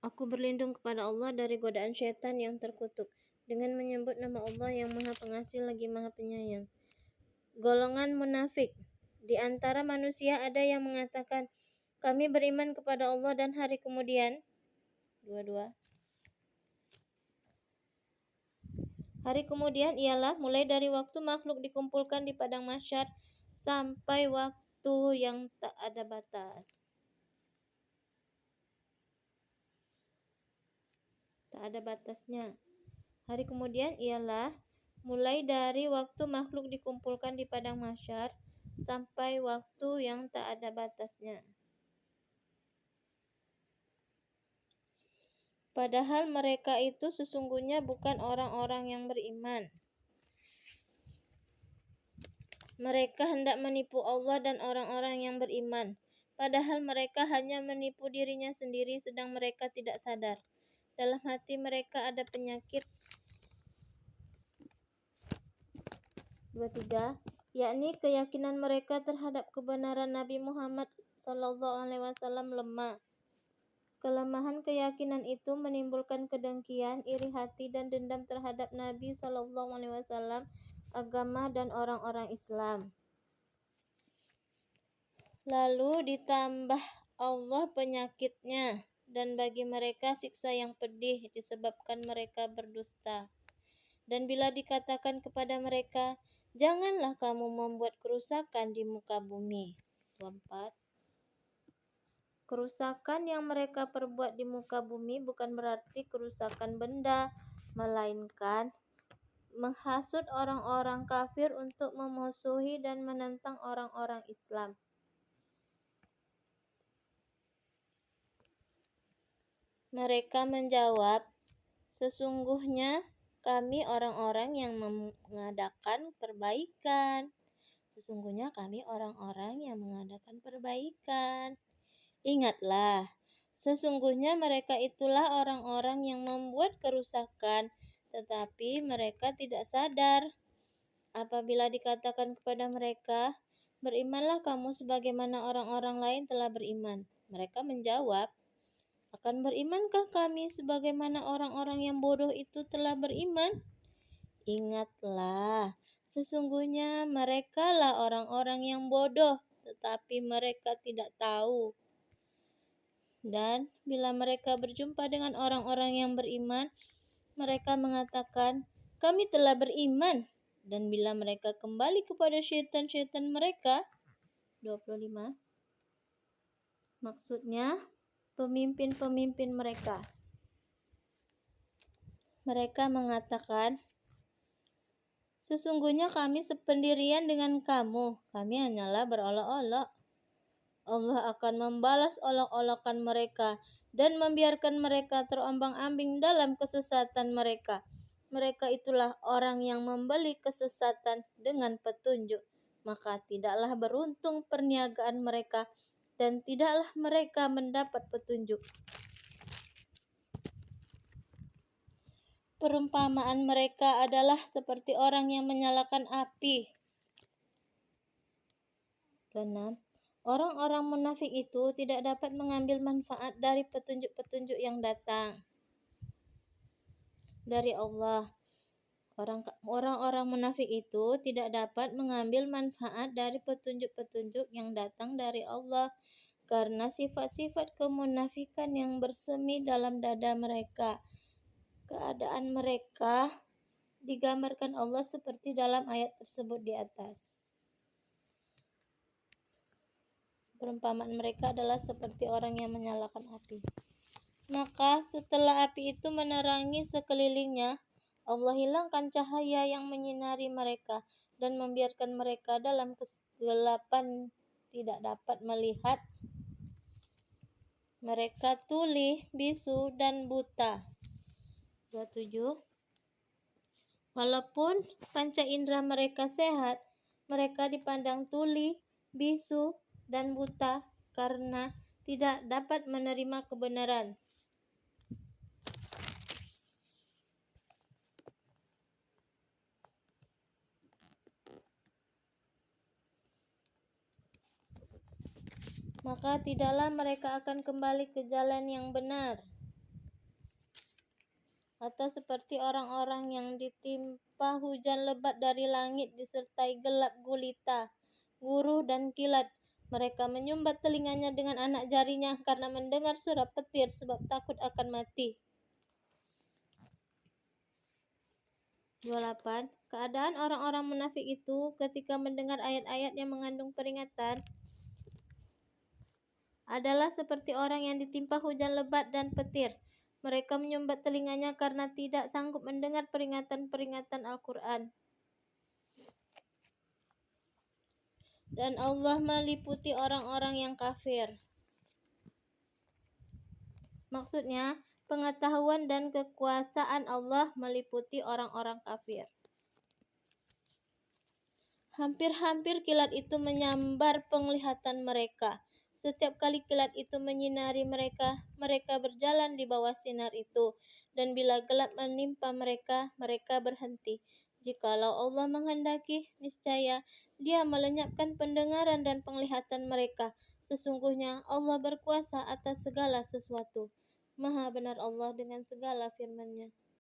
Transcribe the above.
Aku berlindung kepada Allah dari godaan syaitan yang terkutuk dengan menyebut nama Allah yang Maha Pengasih lagi Maha Penyayang. Golongan munafik. Di antara manusia ada yang mengatakan, kami beriman kepada Allah dan hari kemudian. Hari kemudian ialah mulai dari waktu makhluk dikumpulkan di padang mahsyar sampai waktu yang tak ada batas. Tak ada batasnya. Hari kemudian ialah mulai dari waktu makhluk dikumpulkan di padang mahsyar sampai waktu yang tak ada batasnya. Padahal mereka itu sesungguhnya bukan orang-orang yang beriman. Mereka hendak menipu Allah dan orang-orang yang beriman. Padahal mereka hanya menipu dirinya sendiri sedang mereka tidak sadar. Dalam hati mereka ada penyakit. 23. Yakni keyakinan mereka terhadap kebenaran Nabi Muhammad SAW lemah. Kelemahan keyakinan itu menimbulkan kedengkian, iri hati, dan dendam terhadap Nabi SAW, agama, dan orang-orang Islam. Lalu ditambah Allah penyakitnya, dan bagi mereka siksa yang pedih disebabkan mereka berdusta. Dan bila dikatakan kepada mereka, janganlah kamu membuat kerusakan di muka bumi. 24. Kerusakan yang mereka perbuat di muka bumi bukan berarti kerusakan benda, melainkan menghasut orang-orang kafir untuk memusuhi dan menentang orang-orang Islam. Mereka menjawab, sesungguhnya kami orang-orang yang mengadakan perbaikan. Sesungguhnya kami orang-orang yang mengadakan perbaikan. Ingatlah, sesungguhnya mereka itulah orang-orang yang membuat kerusakan, tetapi mereka tidak sadar. Apabila dikatakan kepada mereka, berimanlah kamu sebagaimana orang-orang lain telah beriman. Mereka menjawab, akan berimankah kami sebagaimana orang-orang yang bodoh itu telah beriman? Ingatlah, sesungguhnya merekalah orang-orang yang bodoh, tetapi mereka tidak tahu. Dan bila mereka berjumpa dengan orang-orang yang beriman, mereka mengatakan, kami telah beriman. Dan bila mereka kembali kepada syaitan-syaitan mereka, 25. Maksudnya, pemimpin-pemimpin mereka. Mereka mengatakan, sesungguhnya kami sependirian dengan kamu. Kami hanyalah berolok-olok. Allah akan membalas olok-olokan mereka dan membiarkan mereka terombang-ambing dalam kesesatan mereka. Mereka itulah orang yang membeli kesesatan dengan petunjuk. Maka tidaklah beruntung perniagaan mereka dan tidaklah mereka mendapat petunjuk. Perumpamaan mereka adalah seperti orang yang menyalakan api. 26. Orang-orang munafik itu tidak dapat mengambil manfaat dari petunjuk-petunjuk yang datang dari Allah. Orang-orang munafik itu tidak dapat mengambil manfaat dari petunjuk-petunjuk yang datang dari Allah karena sifat-sifat kemunafikan yang bersemi dalam dada mereka. Keadaan mereka digambarkan Allah seperti dalam ayat tersebut di atas. Perumpamaan mereka adalah seperti orang yang menyalakan api. Maka setelah api itu menerangi sekelilingnya, Allah hilangkan cahaya yang menyinari mereka dan membiarkan mereka dalam kegelapan tidak dapat melihat. Mereka tuli, bisu, dan buta. 27. Walaupun panca indera mereka sehat, mereka dipandang tuli, bisu, dan buta karena tidak dapat menerima kebenaran. Maka tidaklah mereka akan kembali ke jalan yang benar. atau seperti orang-orang yang ditimpa hujan lebat dari langit disertai gelap gulita, guruh dan kilat. Mereka menyumbat telinganya dengan anak jarinya karena mendengar suara petir sebab takut akan mati. 28. Keadaan orang-orang munafik itu ketika mendengar ayat-ayat yang mengandung peringatan adalah seperti orang yang ditimpa hujan lebat dan petir. Mereka menyumbat telinganya karena tidak sanggup mendengar peringatan-peringatan Al-Quran. Dan Allah meliputi orang-orang yang kafir. Maksudnya, pengetahuan dan kekuasaan Allah meliputi orang-orang kafir. Hampir-hampir kilat itu menyambar penglihatan mereka. Setiap kali kilat itu menyinari mereka, mereka berjalan di bawah sinar itu. Dan bila gelap menimpa mereka, mereka berhenti. Jikalau Allah menghendaki, niscaya Dia melenyapkan pendengaran dan penglihatan mereka. Sesungguhnya Allah berkuasa atas segala sesuatu. Maha benar Allah dengan segala firman-Nya.